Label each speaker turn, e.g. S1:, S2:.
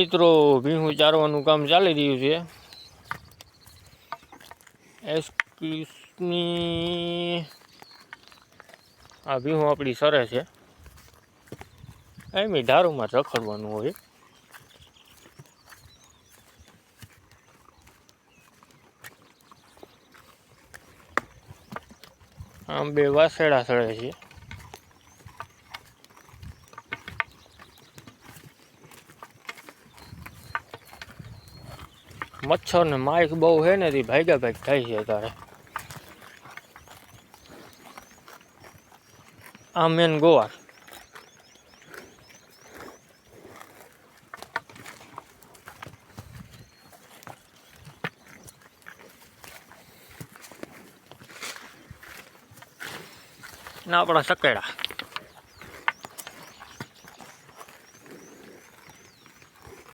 S1: મિત્રો ભીહું ચારવાનું કામ ચાલી રહ્યું છે. એસક્યુસની આ ભીહું આપણી સરે છે. એમ ઢારુમાં રખડવાનું હોય. આમ બે વાસેડા સળે છે. મચ્છર ને માઇક બહુ છે ને તે ભાગ્યા ભાગ થાય છે તારે. આ મેન ગોવા ના આપણા સકેડા